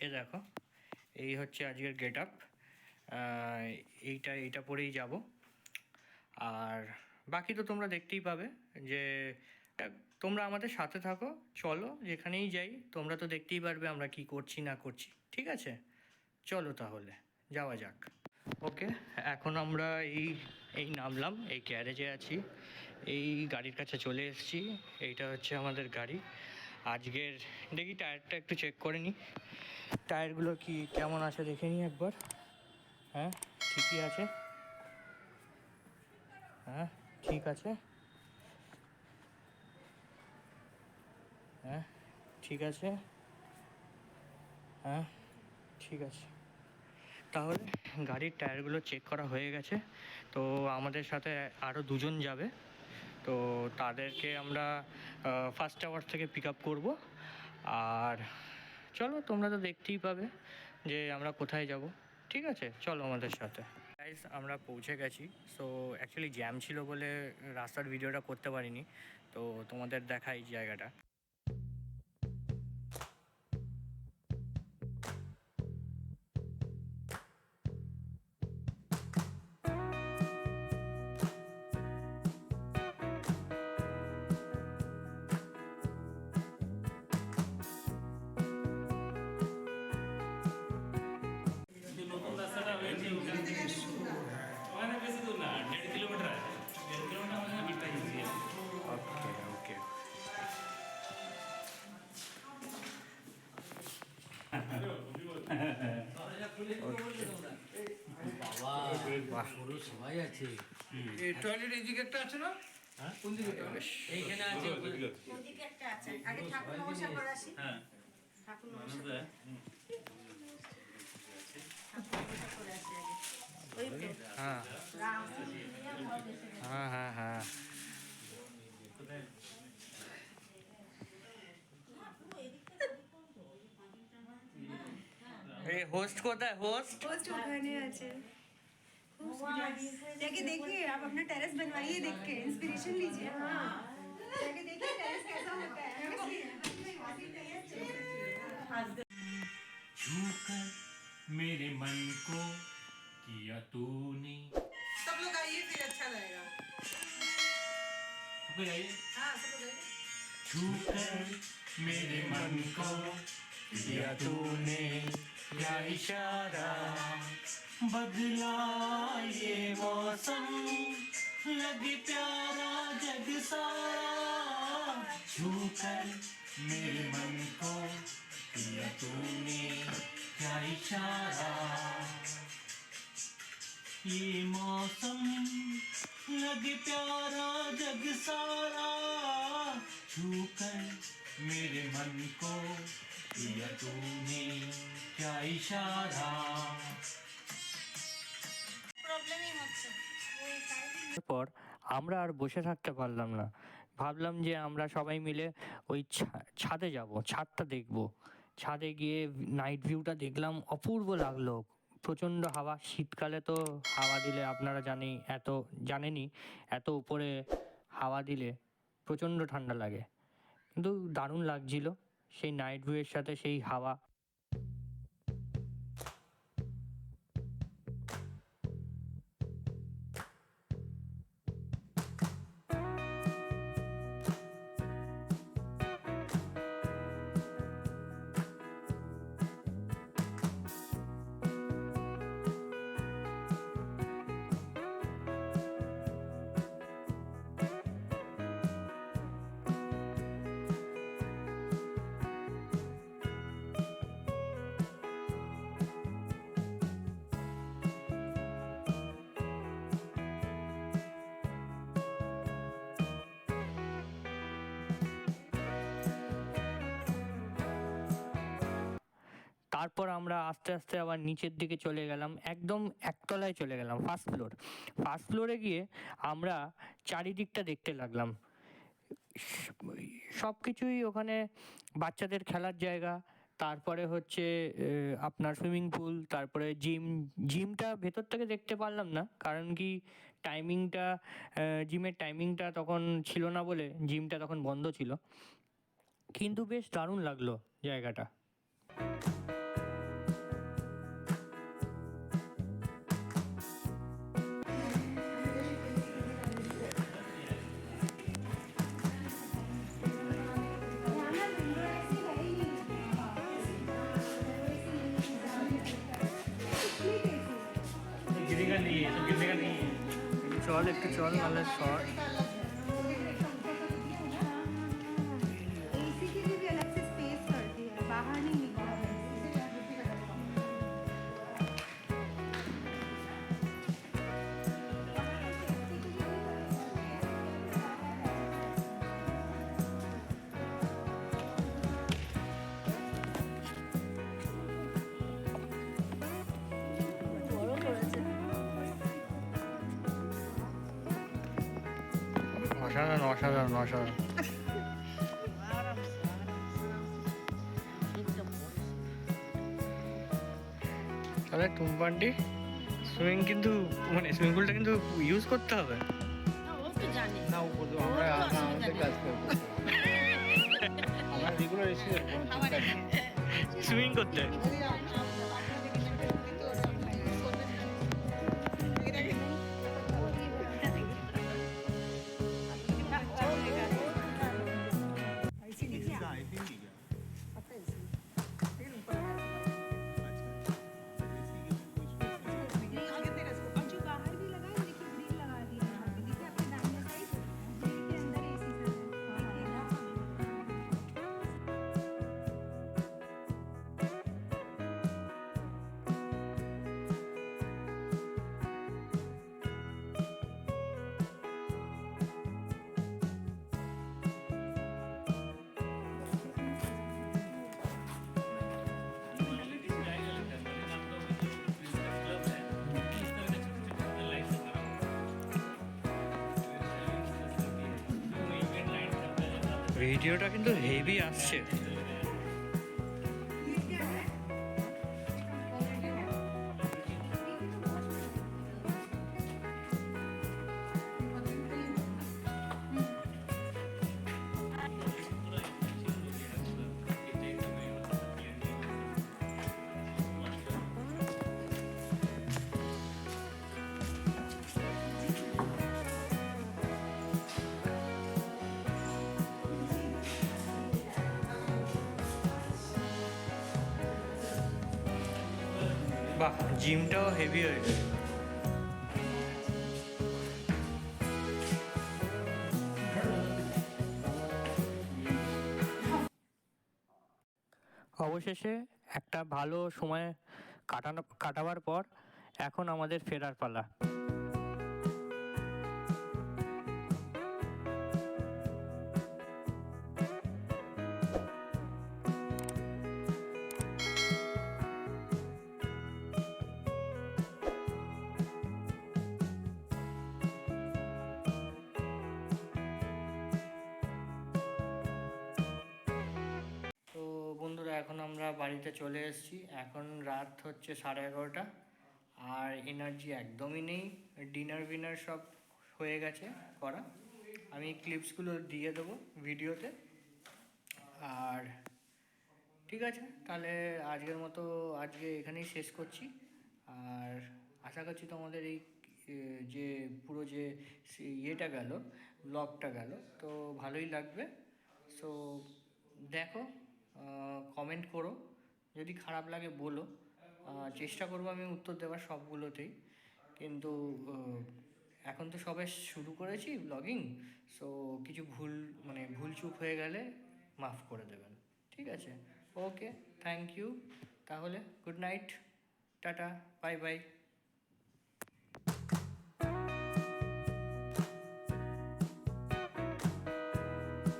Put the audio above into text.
এ দেখো, এই হচ্ছে আজকের গেট আপ। এইটা পরেই যাব। আর বাকি তো তোমরা দেখতেই পাবে যে তোমরা আমাদের সাথে থাকো, চলো যেখানেই যাই তোমরা তো দেখতেই পারবে আমরা কি করছি না করছি। ঠিক আছে, চলো তাহলে যাওয়া যাক। ওকে, এখন আমরা এই নামলাম, এই গ্যারেজে আছি, এই গাড়ির কাছে চলে এসেছি। এইটা হচ্ছে আমাদের গাড়ি আজকের। দেখি টায়ারটা একটু চেক করে নিই, টায়ারগুলো কি কেমন আছে দেখে নিই একবার। হ্যাঁ ঠিকই আছে, হ্যাঁ ঠিক আছে, হ্যাঁ ঠিক আছে, হ্যাঁ ঠিক আছে। তাহলে গাড়ির টায়ারগুলো চেক করা হয়ে গেছে। তো আমাদের সাথে আরও দুজন যাবে, তো তাদেরকে আমরা ফার্স্ট আওয়ার থেকে পিক আপ করবো। আর চলো, তোমরা তো দেখতেই পাবে যে আমরা কোথায় যাব। ঠিক আছে, চলো আমাদের সাথে। গাইস, আমরা পৌঁছে গেছি। সো অ্যাকচুয়ালি জ্যাম ছিল বলে রাস্তার ভিডিওটা করতে পারিনি, তো তোমাদের দেখাই জায়গাটা। নতুন রাস্তাটা হয়েছে ওখানে বেশি দূর না, 1.5 কিলোমিটার আছে। 1.5 কিলোমিটার মানে অনেকটা ইজি আছে। ওকে ওকে। সবাই আছে। টয়লেট এই দিকে একটা আছে না? কোন দিকে? এইখানে আছে। ওদিকে একটা আছে। আগে ঠাকুর নমস্কার করে আসি। হ্যাঁ, ঠাকুর মানুষ নমস্কার দেয়। করে আসি আগে। ওই তো হ্যাঁ রাম নিয়ে ঘর বেশি দেয়। হ্যাঁ হ্যাঁ হ্যাঁ। এই হোস্ট কোথায়? হোস্ট पोस्ट उठाने अच्छे जाके देखिए, आप अपना टेरेस बनवाइए, देख के इंस्पिरेशन लीजिए। हाँ, जाके देखिए टेरेस कैसा होता है। छूकर मेरे मन को किया तूने। सब लोग आइए, फिर अच्छा लगेगा। सबको जाइए। हाँ, सब लोग आइए। छूकर मेरे मन को किया तूने, क्या इशारा बदला ये मौसम, लगे प्यारा जग सारा। छूकर मेरे मन को किया तूने, क्या इशारा, ये मौसम लगे प्यारा जग सारा। छूकर मेरे मन को किया तूने, क्या इशारा। প্রবলেমই হচ্ছে। পর আমরা আর বসে থাকতে পারলাম না, ভাবলাম যে আমরা সবাই মিলে ওই ছাদে যাব, ছাদটা দেখব। ছাদে গিয়ে নাইট ভিউটা দেখলাম, অপূর্ব লাগলো। প্রচণ্ড হাওয়া, শীতকালে তো হাওয়া দিলে আপনারা জানেনই এত উপরে হাওয়া দিলে প্রচণ্ড ঠান্ডা লাগে, কিন্তু দারুণ লাগছিল সেই নাইট ভিউয়ের সাথে সেই হাওয়া। তারপর আমরা আস্তে আস্তে আবার নিচের দিকে চলে গেলাম, একদম একতলায় চলে গেলাম, ফার্স্ট ফ্লোরে গিয়ে আমরা চারিদিকটা দেখতে লাগলাম। সব কিছুই ওখানে, বাচ্চাদের খেলার জায়গা, তারপরে হচ্ছে আপনার সুইমিং পুল, তারপরে জিমটা ভেতর থেকে দেখতে পারলাম না, কারণ কি জিমের টাইমিংটা তখন ছিল না বলে জিমটা তখন বন্ধ ছিল। কিন্তু বেশ দারুণ লাগলো জায়গাটা। ये सब गिरने का नहीं है একটু চল নাহলে শর্ট। एसी के लिए भी अलग से स्पेस कर दिया है, बाहर नहीं निकला है। বড় করেছে। অসাধারণ অসাধারণ অসাধারণ। তাহলে টুম্পান্ডি সুইমিং কিন্তু মানে সুইমিং পুলটা কিন্তু ইউজ করতে হবে। না, ও তো জানে। না ও বলতো ওর আমরা তো অসুবিধা আমাদের নেই। কাজ করবো আমরা রেগুলার এসে কোনো চিন্তা নেই সুইমিং করতে और जो बाहर भी लगा है, देखिए ग्रिल लगा दिया है यहाँ पे। देखिए आपके दाहिने साइड ग्रिल के अंदर एसी चल रहा है। देखिए ना। ভিডিওটা কিন্তু হেভি আসছে। বাহ, জিমটাও হেভি হয়েছে। অবশেষে একটা ভালো সময় কাটাবার পর এখন আমাদের ফেরার পালা। তো বন্ধুরা, এখন আমরা বাড়িতে চলে এসেছি। এখন রাত হচ্ছে 11:30, আর এনার্জি একদমই নেই। ডিনার ফিনার সব হয়ে গেছে করা। আমি ক্লিপসগুলো দিয়ে দেবো ভিডিওতে। আর ঠিক আছে, তাহলে আজকের মতো আজকে এখানেই শেষ করছি। আর আশা করছি তোমাদের এই যে পুরো যে ইয়েটা গেল, ব্লগটা গেল, তো ভালোই লাগবে। সো দেখো, কমেন্ট করো, যদি খারাপ লাগে বলো। চেষ্টা করবো আমি উত্তর দেওয়ার সবগুলোতেই, কিন্তু এখন তো সবে শুরু করেছি ব্লগিং। সো কিছু ভুলচুক হয়ে গেলে মাফ করে দেবেন, ঠিক আছে? ওকে, থ্যাংক ইউ। তাহলে good night, tata, bye bye.